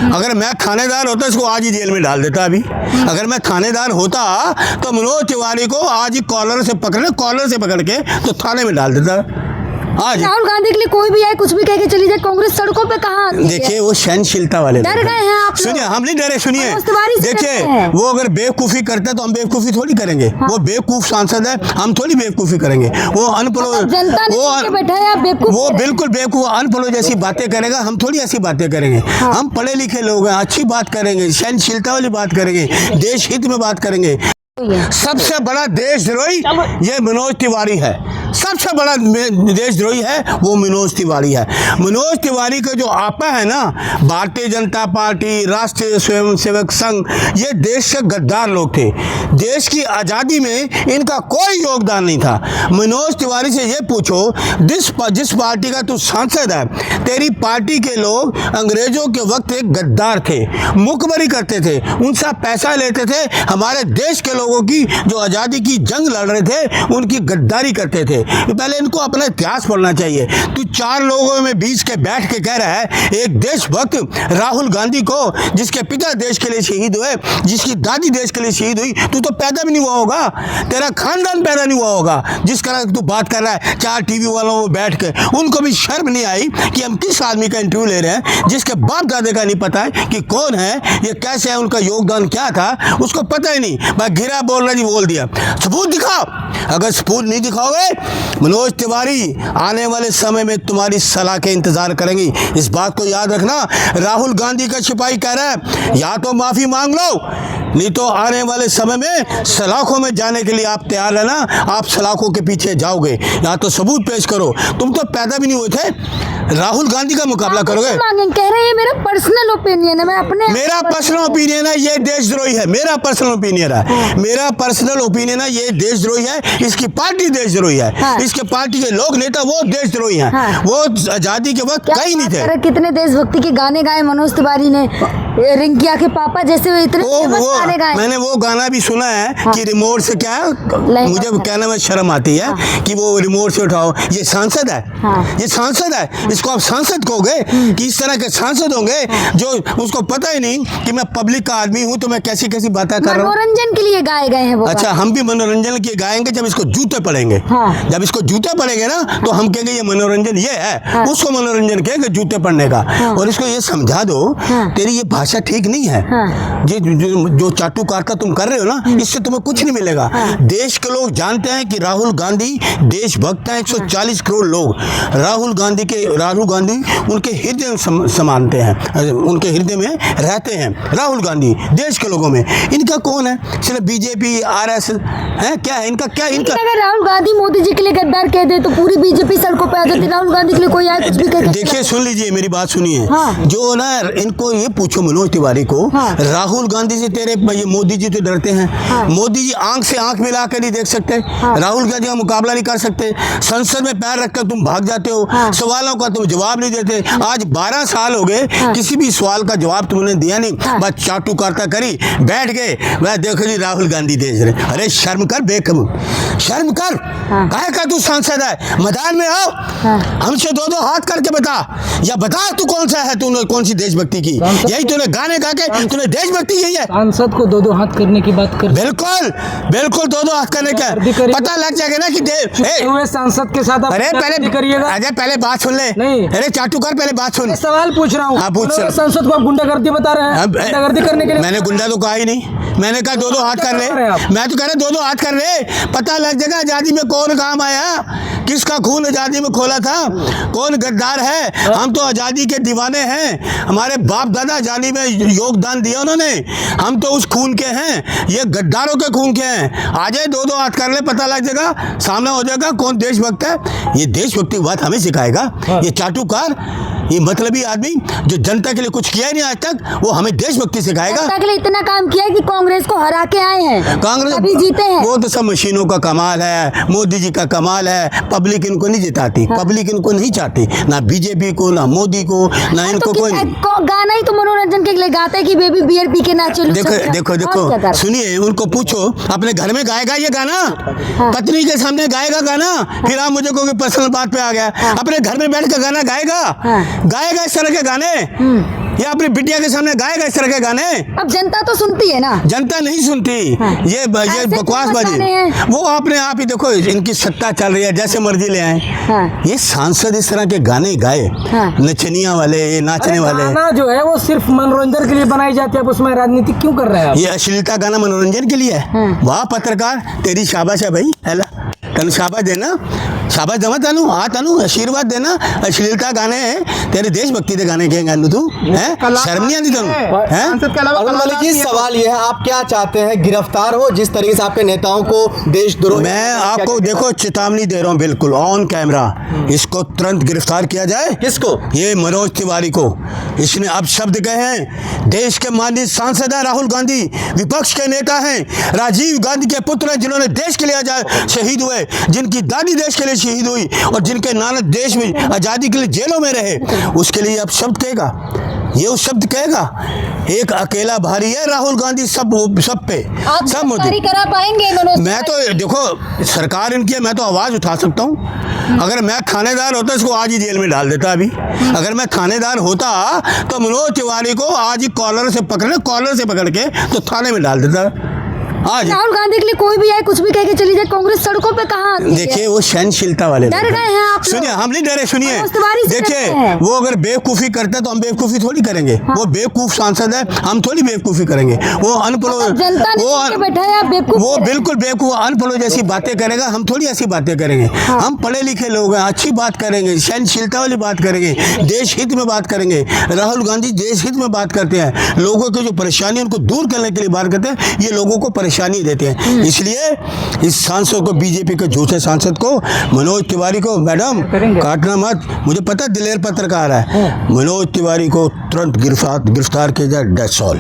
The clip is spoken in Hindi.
अगर मैं थानेदार होता इसको आज ही जेल में डाल देता। अभी अगर मैं थानेदार होता तो मनोज तिवारी को आज ही कॉलर से पकड़ के तो थाने में डाल देता आज। राहुल गांधी के लिए कोई भी आए कुछ भी कह के चली जाए, कांग्रेस सड़कों पे कहाँ देखिए वो सहनशीलता वाले डर गए हैं आप। सुनिए, हम नहीं डरे, सुनिए देखिए हैं। वो अगर बेवकूफ़ी करते तो हम बेवकूफ़ी थोड़ी करेंगे। वो बेवकूफ़ सांसद है, हम थोड़ी बेवकूफ़ी करेंगे। वो अनपढ़ जनता ने बैठा है, आप बेवकूफ, वो बिल्कुल बेवकूफ़ अनपढ़ जैसी बातें करेगा, हम थोड़ी ऐसी बातें करेंगे। हम पढ़े लिखे लोग हैं, अच्छी बात करेंगे, सहनशीलता वाली बात करेंगे, देश हित में बात करेंगे। सबसे बड़ा देशद्रोही ये मनोज तिवारी है, सबसे बड़ा देशद्रोही है वो मनोज तिवारी है। मनोज तिवारी का जो आपा है ना, भारतीय जनता पार्टी, राष्ट्रीय स्वयंसेवक संघ, ये देश के गद्दार लोग थे। देश की आज़ादी में इनका कोई योगदान नहीं था। मनोज तिवारी से ये पूछो, जिस पार्टी का तू सांसद है, तेरी पार्टी के लोग अंग्रेजों के वक्त एक गद्दार थे, मुखबरी करते थे, उनसे पैसा लेते थे, हमारे देश के लोगों की जो आज़ादी की जंग लड़ रहे थे उनकी गद्दारी करते थे। पहले इनको अपना इतिहास पढ़ना चाहिए। तू चार लोगों में बीच के बैठ के कह रहा है एक देशभक्त राहुल गांधी को, जिसके पिता देश के लिए शहीद हुए, जिसकी दादी देश के लिए शहीद हुई, तू तो पैदा भी नहीं हुआ होगा, तेरा खानदान पैदा नहीं हुआ होगा। जिस तरह तू बात कर रहा है चार टीवी वालों में बैठ के, उनको भी शर्म नहीं आई कि हम किस आदमी का इंटरव्यू ले रहे हैं जिसके बाप दादे का नहीं पता है कि कौन है, ये कैसे है, उनका योगदान क्या था, उसको पता ही नहीं। मैं गिरा बोल रहा जी, बोल दिया। सबूत दिखाओ। अगर सबूत नहीं दिखाओगे, मनोज तिवारी आने वाले समय में तुम्हारी सलाह के इंतजार करेंगी। इस बात को याद रखना। राहुल गांधी का सिपाही कह रहा है या तो माफी मांग लो, नहीं तो आने वाले समय में सलाखों में जाने के लिए आप तैयार रहना। आप सलाखों के पीछे जाओगे, या तो सबूत पेश करो। तुम तो पैदा भी नहीं हुए थे, राहुल गांधी का मुकाबला करोगे। कह रहे हैं मेरा पर्सनल ओपिनियन है, मैं अपने मेरा पर्सनल ओपिनियन है, ये देशद्रोही है। मेरा पर्सनल ओपिनियन है, मेरा पर्सनल ओपिनियन है, ये देशद्रोही है। इसकी पार्टी देशद्रोही है, इसके पार्टी के लोग नेता वो देशद्रोही हैं। वो आजादी के वक्त कहीं नहीं थे। कितने देशभक्ति के गाने गाए मनोज तिवारी ने, रिंकिया के पापा जैसे इतने गाने गाए। मैंने वो गाना भी सुना है कि रिमोट से क्या है, मुझे कहने में शर्म आती है कि वो रिमोट से उठाओ। ये सांसद है, ये सांसद है, इसको आप सांसद कहोगे कि इस तरह के सांसद होंगे जो उसको पता ही नहीं कि मैं पब्लिक का आदमी हूँ, तो मैं कैसी कैसी बातें कर रहा हूँ। मनोरंजन के लिए गाए गए हैं वो। अच्छा, हम भी मनोरंजन के गाएंगे जब इसको जूते पड़ेंगे। जब इसको जूते पड़ेंगे ना तो हम कहेंगे ये मनोरंजन ये है, उसको मनोरंजन कहेंगे जूते पड़ने का। और इसको ये समझा दो तेरी ये भाषा ठीक नहीं है। जो चाटुकारिता तुम कर रहे हो ना, इससे तुम्हें कुछ नहीं मिलेगा। देश के लोग जानते हैं कि राहुल गांधी देशभक्त हैं। 140 करोड़ लोग राहुल गांधी उनके हृदय में समानते हैं, उनके हृदय में रहते हैं। राहुल गांधी देश के लोगों में, इनका कौन है? सिर्फ बीजेपी आरएस है? क्या है इनका? क्या इनका? अगर राहुल गांधी मोदी जी के लिए गद्दार कह दे तो पूरी बीजेपी सड़कों पे आ जाती। राहुल गांधी के लिए कोई आए कुछ भी कह। देखिए, सुन लीजिए मेरी बात सुनिए। जो ना इनको ये पूछो मनोज तिवारी को, राहुल गांधी से तेरे मोदी जी तो डरते हैं। मोदी जी आंख से आंख मिला कर नहीं देख सकते, राहुल गांधी का मुकाबला नहीं कर सकते। संसद में पैर रखकर तुम भाग जाते हो, सवालों का तुम जवाब नहीं देते। आज 12 साल हो गए, किसी भी सवाल का जवाब तुमने दिया नहीं, बस चाटुकारिता करी, बैठ गए। मैं देखो जी राहुल गांधी देश रहे। अरे शर्म कर, बेकम शर्म कर। काहे का तू सांसद है? मैदान में आओ, हमसे दो हाथ करके बता, या बता तू कौन सा है, तूने कौन सी देशभक्ति की? यही तूने गाने गा के तूने देशभक्ति यही है? सांसद को दो हाथ करने की बात कर। बिल्कुल बिल्कुल, दो हाथ करने का पता लग जाएगा ना कि सांसद के साथ। अरे पहले करिएगा, अरे पहले बात सुन ले। नहीं, अरे चाटुकार पहले बात सुन। सवाल पूछ रहा हूँ। सांसद को आप गुंडागर्दी बता रहे हैं, गुंडागर्दी करने के लिए। मैंने गुंडा तो कहा ही नहीं, मैंने कहा दो हाथ कर ले। मैं तो कह रहा दो हाथ कर ले, पता लग जाएगा आजादी में कौन काम आया, किसका खून आजादी में खोला था, कौन गद्दार है। हम तो आजादी के दीवाने हैं, हमारे बाप दादा आजादी में योगदान दिया उन्होंने, हम तो उस खून के हैं, ये गद्दारों के खून के हैं। आ जाए दो हाथ कर ले, पता लग जाएगा, सामने हो जाएगा कौन देशभक्त है। ये देशभक्ति की बात हमें सिखाएगा ये चाटुकार, ये मतलबी आदमी जो जनता के लिए कुछ किया ही नहीं आज तक, वो हमें देशभक्ति सिखाएगा। जनता के लिए इतना काम किया है कि कांग्रेस को हरा के आए हैं, कांग्रेस अभी जीते हैं। वो तो सब मशीनों का कमाल है, मोदी जी का कमाल है। पब्लिक इनको नहीं जिताती, पब्लिक इनको नहीं चाहती, ना बीजेपी को, ना मोदी को, ना इनको कोई। गाना ही तो मनोरंजन के लिए गाता है कि बेबी बियर पी के नाचो। देखो सुनिए, उनको पूछो अपने घर में गाएगा ये गाना? पत्नी के सामने गाएगा गाना? फिर आप मुझे कहोगे पर्सनल बात पे आ गया। अपने घर में बैठ कर गाना गाएगा? गाएगा इस तरह के गाने? ये अपनी बिटिया के सामने गाएगा इस तरह के गाने? अब जनता तो सुनती है ना। जनता नहीं सुनती। हाँ। ये ऐसे बकवासबाजी। क्यों बताने हैं? वो अपने आप ही देखो, इनकी सत्ता चल रही है, जैसे मर्जी ले आए। हाँ। ये सांसद इस तरह के गाने गाए, हाँ। नचनिया वाले, ये नाचने वाले। गाना जो है वो सिर्फ मनोरंजन के लिए बनाई जाती है, अब उसमें राजनीति क्यों कर रहे हैं आप? ये अश्लीलता गाना मनोरंजन के लिए है। हाँ। वाह पत्रकार, तेरी शाबाश है भाई। हेला तनु शाबाश देना, शाबाश जमा तनु, हाँ तनु आशीर्वाद देना। अश्लीलता गाने हैं, तेरे देशभक्ति के गाने के गाने तू हैं, शर्म नहीं आती तनु हैं? अरुण मलिक जी, सवाल ये है, आप क्या चाहते हैं? गिरफ्तार हो जिस तरीके से आपके नेताओं को देशद्रोह। मैं आपको देखो चेतावनी दे रहा हूँ, बिल्कुल ऑन कैमरा, इसको तुरंत गिरफ्तार किया जाए। किसको? ये मनोज तिवारी को। इसने अब शब्द कहे हैं, देश के माननीय सांसद हैं राहुल गांधी, विपक्ष के नेता हैं, राजीव गांधी के पुत्र हैं, जिन्होंने देश के लिए शहीद हुए, जिनकी दादी देश के लिए शहीद हुई और जिनके नाना देश में आज़ादी के लिए जेलों में रहे। उसके लिए अब शब्द कहेगा, ये उस शब्द कहेगा। एक अकेला भारी है राहुल गांधी सब पे, आप सब मुद्दे। गिरफ्तारी करा पाएंगे मनोज? मैं तो देखो सरकार इनकी है, मैं तो आवाज़ उठा सकता हूँ। अगर मैं थानेदार होता इसको आज ही जेल में डाल देता। अभी अगर मैं थानेदार होता तो मनोज तिवारी को आज ही कॉलर से पकड़ के तो थाने में डाल देता आज। राहुल गांधी के लिए कोई भी आए कुछ भी कह के चली जाए, कांग्रेस सड़कों पे कहाँ आती है? देखिए वो सहनशीलता वाले डर गए हैं आप लोग? सुनिए, हम नहीं डरे, सुनिए। मनोज तिवारी से डरते देखिए हैं। वो अगर बेवकूफ़ी करते तो हम बेवकूफ़ी थोड़ी करेंगे। हाँ। वो बेवकूफ़ सांसद है, हम थोड़ी बेवकूफ़ी करेंगे। वो अनपढ़, जनता ने चुन के बैठाया, आप बेवकूफ वो कह रहे हैं। बिल्कुल बेवकूफ़ अनपढ़ जैसी बातें करेगा, हम थोड़ी ऐसी बातें करेंगे। हाँ। हम पढ़े लिखे लोग हैं, अच्छी बात करेंगे, सहनशीलता वाली बात करेंगे, देश हित में बात करेंगे। राहुल गांधी देश हित में बात करते हैं, लोगों की जो परेशानी उनको दूर करने के लिए बात करते हैं। ये लोगों को परेशानी देते हैं, इसलिए इस सांसद को, बीजेपी के झूठे सांसद को, मनोज तिवारी को, मैडम काटना मत, मुझे पता दिलेर पत्रकार है, मनोज तिवारी को तुरंत गिरफ्तार किया जाए। That's all.